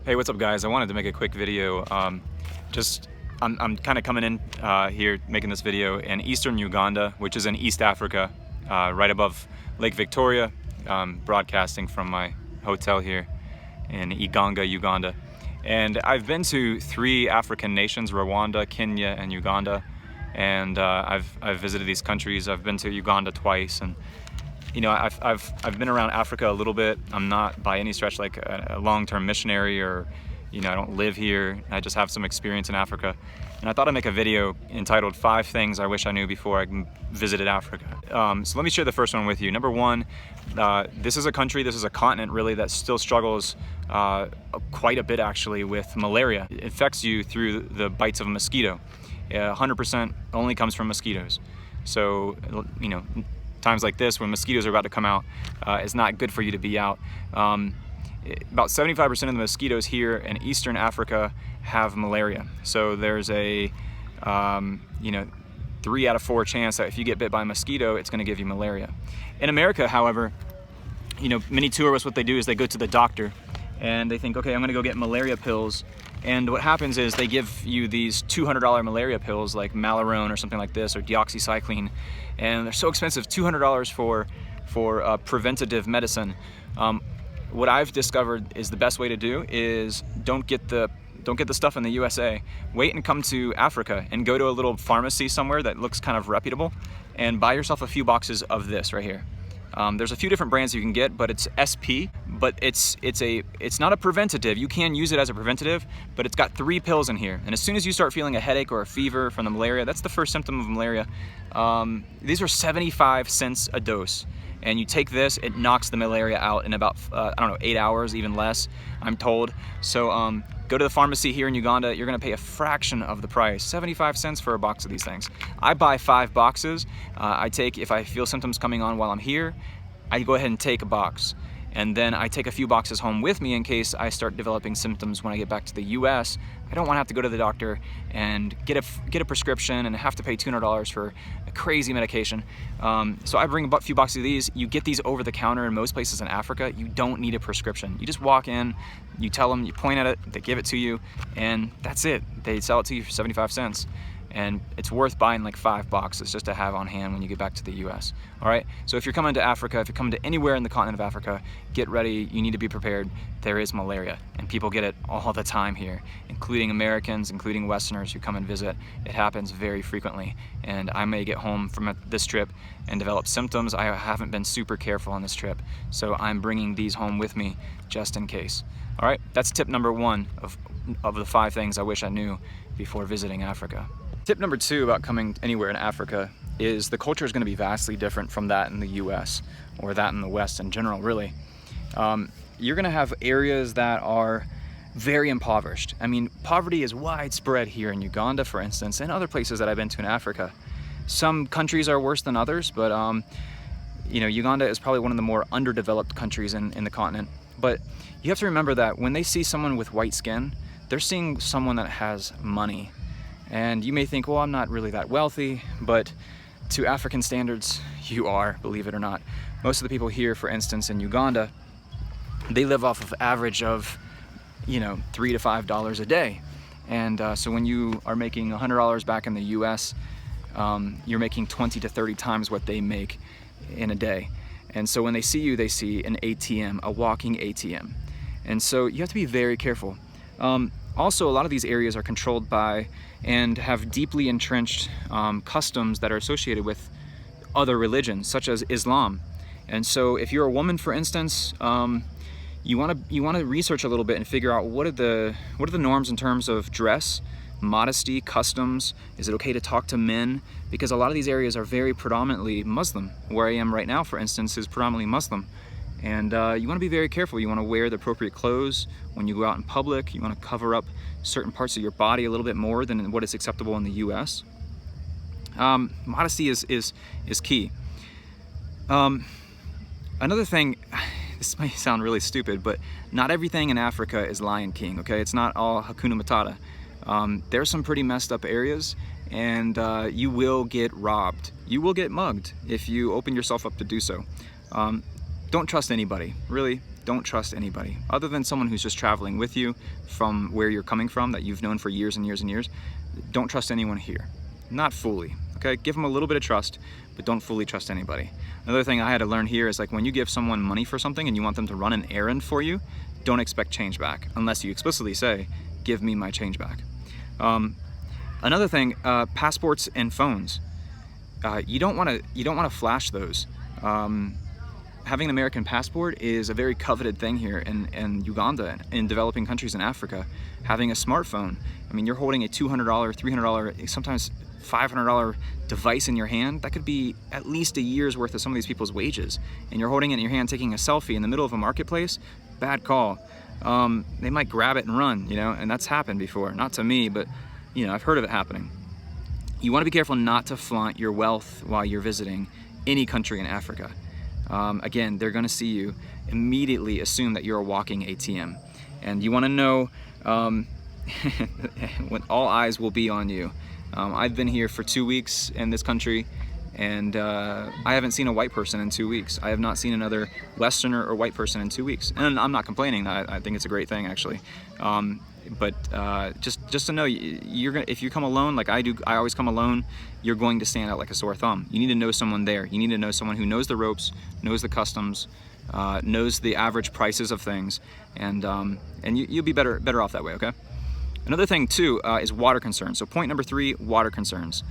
Hey, what's up, guys? I wanted to make a quick video. I'm kind of coming in here making this video in eastern Uganda, which is in East Africa, right above Lake Victoria, broadcasting from my hotel here in Iganga, Uganda. And I've been to 3 African nations: Rwanda, Kenya, and Uganda. And I've visited these countries. I've been to Uganda twice, and you know, I've been around Africa a little bit. I'm not by any stretch like a long-term missionary, or I don't live here. I just have some experience in Africa. And I thought I'd make a video entitled 5 Things I Wish I Knew Before I Visited Africa. So let me share the first one with you. Number 1, this is a country, this is a continent really, that still struggles quite a bit actually with malaria. It infects you through the bites of a mosquito. 100% only comes from mosquitoes. So, times like this when mosquitoes are about to come out, it's not good for you to be out. About 75% of the mosquitoes here in Eastern Africa have malaria. So there's a 3 out of 4 chance that if you get bit by a mosquito, it's going to give you malaria. In America, however, many tourists, what they do is they go to the doctor and they think, okay, I'm going to go get malaria pills. And what happens is they give you these $200 malaria pills like Malarone or something like this, or deoxycycline, and they're so expensive, $200 for preventative medicine. What I've discovered is the best way to do is don't get the stuff in the USA. Wait and come to Africa and go to a little pharmacy somewhere that looks kind of reputable and buy yourself a few boxes of this right here. There's a few different brands you can get, but it's SP, but it's not a preventative. You can use it as a preventative, but it's got 3 pills in here. And as soon as you start feeling a headache or a fever from the malaria, that's the first symptom of malaria. These are 75 cents a dose. And you take this, it knocks the malaria out in about, 8 hours, even less, I'm told. So go to the pharmacy here in Uganda, you're gonna pay a fraction of the price, 75 cents for a box of these things. I buy 5 boxes. If I feel symptoms coming on while I'm here, I go ahead and take a box. And then I take a few boxes home with me in case I start developing symptoms when I get back to the US. I don't want to have to go to the doctor and get a prescription and have to pay $200 for a crazy medication. So I bring a few boxes of these. You get these over the counter in most places in Africa. You don't need a prescription. You just walk in, you tell them, you point at it, they give it to you, and that's it. They sell it to you for 75 cents. And it's worth buying like 5 boxes just to have on hand when you get back to the US. All right, so if you're coming to Africa, if you're coming to anywhere in the continent of Africa, get ready, you need to be prepared. There is malaria, and people get it all the time here, including Americans, including Westerners who come and visit. It happens very frequently, and I may get home from this trip and develop symptoms. I haven't been super careful on this trip, so I'm bringing these home with me just in case. All right, that's tip number 1 of the 5 things I wish I knew before visiting Africa. Tip number 2 about coming anywhere in Africa is the culture is going to be vastly different from that in the US or that in the West in general, really. You're going to have areas that are very impoverished. I mean, poverty is widespread here in Uganda, for instance, and other places that I've been to in Africa. Some countries are worse than others, but Uganda is probably one of the more underdeveloped countries in the continent. But you have to remember that when they see someone with white skin, they're seeing someone that has money. And you may think, well, I'm not really that wealthy, but to African standards, you are, believe it or not. Most of the people here, for instance, in Uganda, they live off of average of, $3 to $5 a day. And so when you are making $100 back in the US, you're making 20 to 30 times what they make in a day. And so when they see you, they see an ATM, a walking ATM. And so you have to be very careful. Also, a lot of these areas are controlled by and have deeply entrenched customs that are associated with other religions, such as Islam. And so if you're a woman, for instance, you want to research a little bit and figure out what are the norms in terms of dress, modesty, customs. Is it okay to talk to men? Because a lot of these areas are very predominantly Muslim. Where I am right now, for instance, is predominantly Muslim. And you want to be very careful. You want to wear the appropriate clothes when you go out in public. You want to cover up certain parts of your body a little bit more than what is acceptable in the US. Modesty is key. Another thing, this might sound really stupid, but not everything in Africa is Lion King, okay? It's not all Hakuna Matata. There's some pretty messed up areas, and you will get robbed. You will get mugged if you open yourself up to do so. Don't trust anybody, really. don't trust anybody. Other than someone who's just traveling with you from where you're coming from, that you've known for years and years and years, don't trust anyone here. Not fully, okay? Give them a little bit of trust, but don't fully trust anybody. Another thing I had to learn here is, like, when you give someone money for something and you want them to run an errand for you, don't expect change back, unless you explicitly say, give me my change back. Another thing, passports and phones. You don't want to flash those. Having an American passport is a very coveted thing here in Uganda, in developing countries in Africa. Having a smartphone, I mean, you're holding a $200, $300, sometimes $500 device in your hand. That could be at least a year's worth of some of these people's wages. And you're holding it in your hand, taking a selfie in the middle of a marketplace. Bad call. They might grab it and run, you know, and that's happened before. Not to me, but, you know, I've heard of it happening. You want to be careful not to flaunt your wealth while you're visiting any country in Africa. Again, they're going to see you, immediately assume that you're a walking ATM. And you want to know when all eyes will be on you. I've been here for 2 weeks in this country, and I haven't seen a white person in 2 weeks. I have not seen another Westerner or white person in 2 weeks. And I'm not complaining. I think it's a great thing, actually. But just to know, if you come alone, like I do, I always come alone, you're going to stand out like a sore thumb. You need to know someone there. You need to know someone who knows the ropes, knows the customs, knows the average prices of things, and you'll be better off that way, okay? Another thing too is water concerns. So point number 3, water concerns.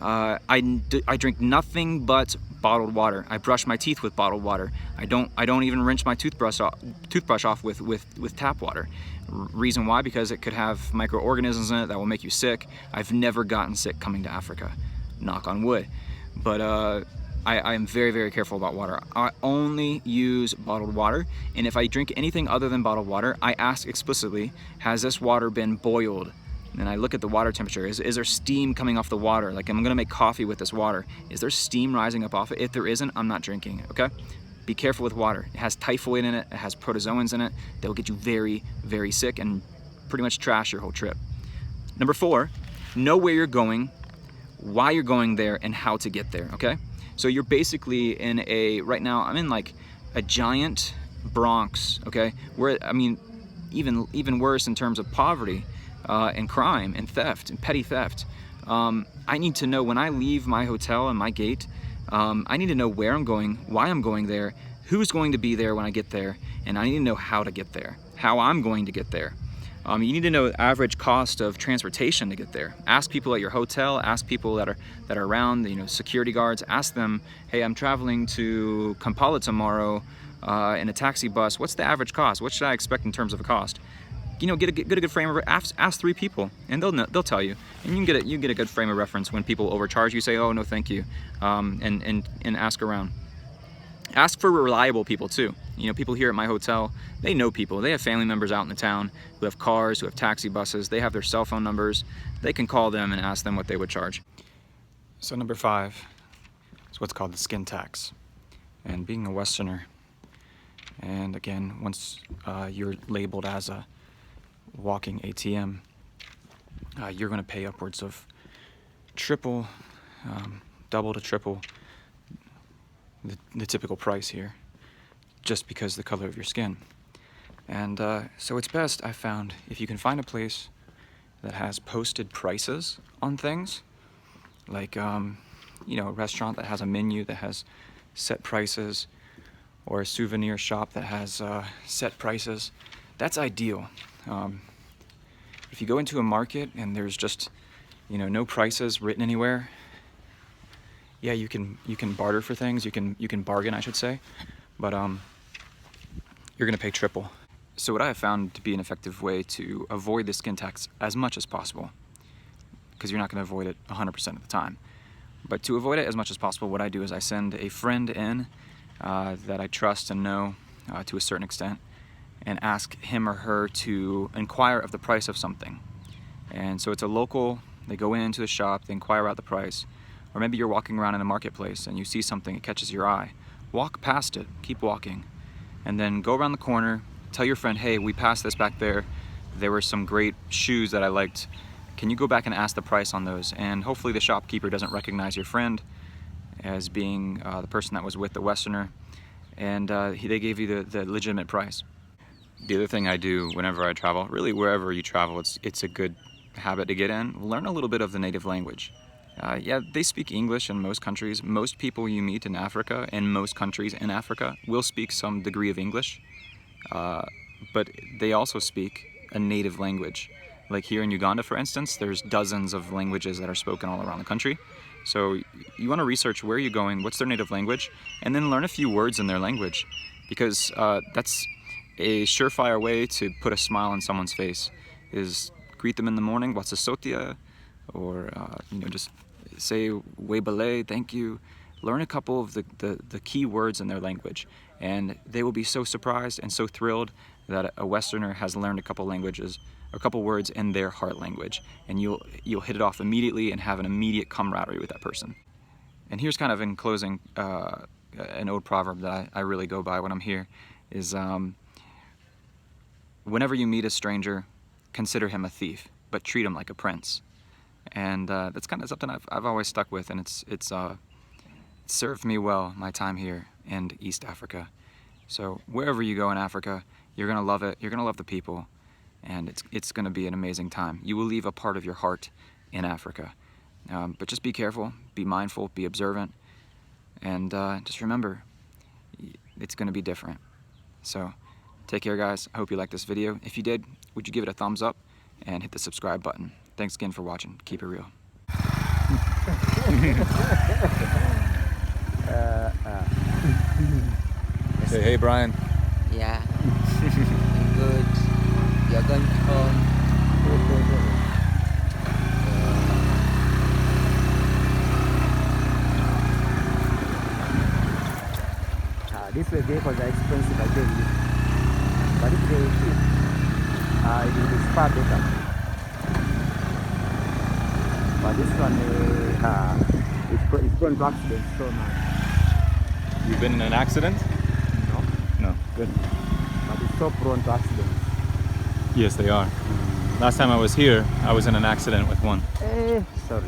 I drink nothing but bottled water. I brush my teeth with bottled water. I don't even rinse my toothbrush off with tap water. Reason why? Because it could have microorganisms in it that will make you sick. I've never gotten sick coming to Africa, knock on wood. But I am very, very careful about water. I only use bottled water, and if I drink anything other than bottled water, I ask explicitly, has this water been boiled? And I look at the water temperature. Is there steam coming off the water? Like, I'm gonna make coffee with this water. Is there steam rising up off it? If there isn't, I'm not drinking it, okay? Be careful with water. It has typhoid in it, it has protozoans in it. That will get you very, very sick and pretty much trash your whole trip. Number 4, know where you're going, why you're going there, and how to get there, okay? So you're basically right now, I'm in like a giant Bronx, okay? Where, I mean, even worse in terms of poverty and crime and theft and petty theft. I need to know when I leave my hotel and my gate, I need to know where I'm going, why I'm going there, who's going to be there when I get there, and I need to know how to get there, how I'm going to get there. You need to know the average cost of transportation to get there. Ask people at your hotel, ask people that are around, you know, security guards, ask them, hey, I'm traveling to Kampala tomorrow in a taxi bus. What's the average cost? What should I expect in terms of a cost? You know, get a good frame of ask 3 people, and they'll tell you, and you can get a good frame of reference when people overcharge you. Say, oh no, thank you, and ask around. Ask for reliable people too. You know, people here at my hotel, they know people. They have family members out in the town who have cars, who have taxi buses. They have their cell phone numbers. They can call them and ask them what they would charge. So number 5 is what's called the skin tax, and being a Westerner, and again, once you're labeled as a walking ATM, you're going to pay upwards of triple, double to triple the typical price here, just because of the color of your skin. And so it's best, I found, if you can find a place that has posted prices on things, like you know, a restaurant that has a menu that has set prices, or a souvenir shop that has set prices. That's ideal. If you go into a market and there's just, you know, no prices written anywhere, yeah, you can barter for things, you can bargain, I should say, but you're gonna pay triple. So what I have found to be an effective way to avoid the skin tax as much as possible, because you're not gonna avoid it 100% of the time, but to avoid it as much as possible, what I do is I send a friend in that I trust and know to a certain extent, and ask him or her to inquire of the price of something. And so it's a local, they go into the shop, they inquire about the price, or maybe you're walking around in a marketplace and you see something, it catches your eye. Walk past it, keep walking, and then go around the corner, tell your friend, hey, we passed this back there, there were some great shoes that I liked, can you go back and ask the price on those? And hopefully the shopkeeper doesn't recognize your friend as being the person that was with the Westerner, and they gave you the legitimate price. The other thing I do whenever I travel, really wherever you travel, it's a good habit to get in. Learn a little bit of the native language. Yeah, they speak English in most countries. Most people you meet in Africa, in most countries in Africa, will speak some degree of English, but they also speak a native language. Like here in Uganda, for instance, there's dozens of languages that are spoken all around the country. So you want to research where you're going, what's their native language, and then learn a few words in their language, because that's a surefire way to put a smile on someone's face. Is greet them in the morning, "Watsasotia," or just say "Webale," thank you. Learn a couple of the key words in their language, and they will be so surprised and so thrilled that a Westerner has learned a couple languages, a couple words in their heart language, and you'll hit it off immediately and have an immediate camaraderie with that person. And here's kind of in closing an old proverb that I really go by when I'm here is whenever you meet a stranger, consider him a thief, but treat him like a prince. And that's kind of something I've always stuck with, and it's served me well my time here in East Africa. So wherever you go in Africa, you're gonna love it. You're gonna love the people, and it's gonna be an amazing time. You will leave a part of your heart in Africa. But just be careful, be mindful, be observant, and just remember, it's gonna be different. So take care, guys. I hope you liked this video. If you did, would you give it a thumbs up and hit the subscribe button? Thanks again for watching. Keep it real. Say hey, Brian. Yeah. Good. You're going home. This way vehicles are expensive, I tell you. But if they cheap, it is far better. But this one, it's prone to accidents so much. You've been in an accident? No, No. Good. but it's so prone to accidents. Yes, they are. Last time I was here, I was in an accident with one. Sorry.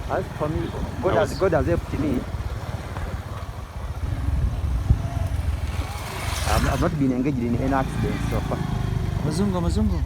As for me, God has helped me. I've not been engaged in any accidents so far. Mazungo.